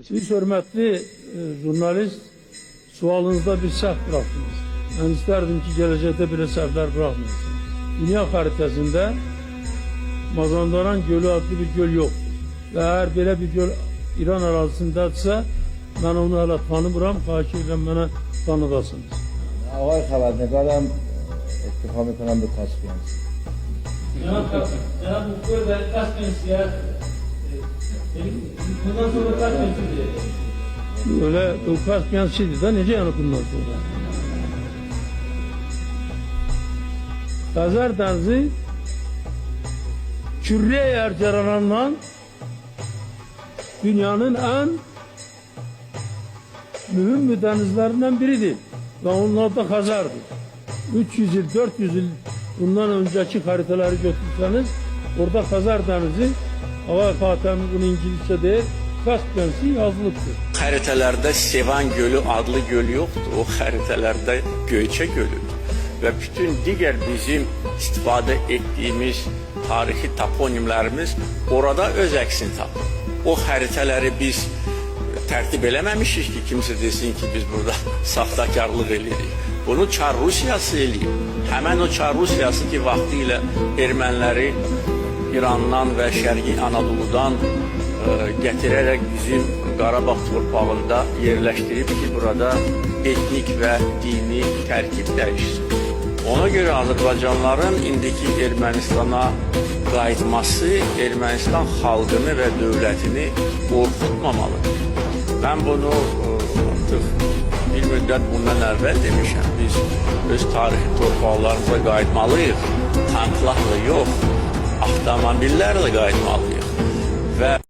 Siz hörmətli jurnalist, sualınızda bir səhv bıraktınız. Ben isterdim ki gelecekte bile səhvlər bırakmayasınız. Dünya xəritəsində Mazandaran Gölü adlı bir göl yoktur. Ve eğer belə bir göl İran ərazisindədirsə, ben onu hələ tanımıram, xahiş edirəm mənə tanıdasınız. آقای خبرنگارم اتفاق میکنم به کاسپیانسی. Cenab-ı Hukuk ve Kaspiyans bundan sonra Kaspiyans öyle o Kaspiyans da nece yani bundan sonra? Xəzər dənizi Kürre Erceran'dan dünyanın en mühim denizlerinden biridir. Ve onun adı da Xəzərdir. 300 yıl, 400 yıl bundan önceki haritaları götürseniz orada Xəzər denizi, hava Fatih'in bunu İngilizce değil, Kaspiyası yazılıbdır. Xəritələrdə Sevan Gölü adlı göl yoktur. O xəritələrdə Göyçə gölüdür. Ve bütün diğer bizim istifadə ettiğimiz tarihi toponimlərimiz orada öz əksini tapır. O xəritələri biz tərtib eləməmişik ki, kimsə desin ki, biz burada saxtakarlıq edirik. Bunu Çar Rusiyası eləyib. Həmən o Çar Rusiyası ki, vaxtilə erməniləri İrandan və Şərqi Anadolu'dan gətirərək bizim Qarabağ torpağında yerləşdirib ki, burada etnik və dini tərkib dəyişsin. Ona görə Azərbaycanların indiki Ermənistana qayıtması Ermənistan xalqını və dövlətini qorxutmamalıdır. Ben bunu artıq bir müddət bundan əvvəl demişəm. Biz öz tarixi torpaqlarımıza qayıtmalıyıq. Tanklarla yox, avtomobillərlə qayıtmalıyıq. Və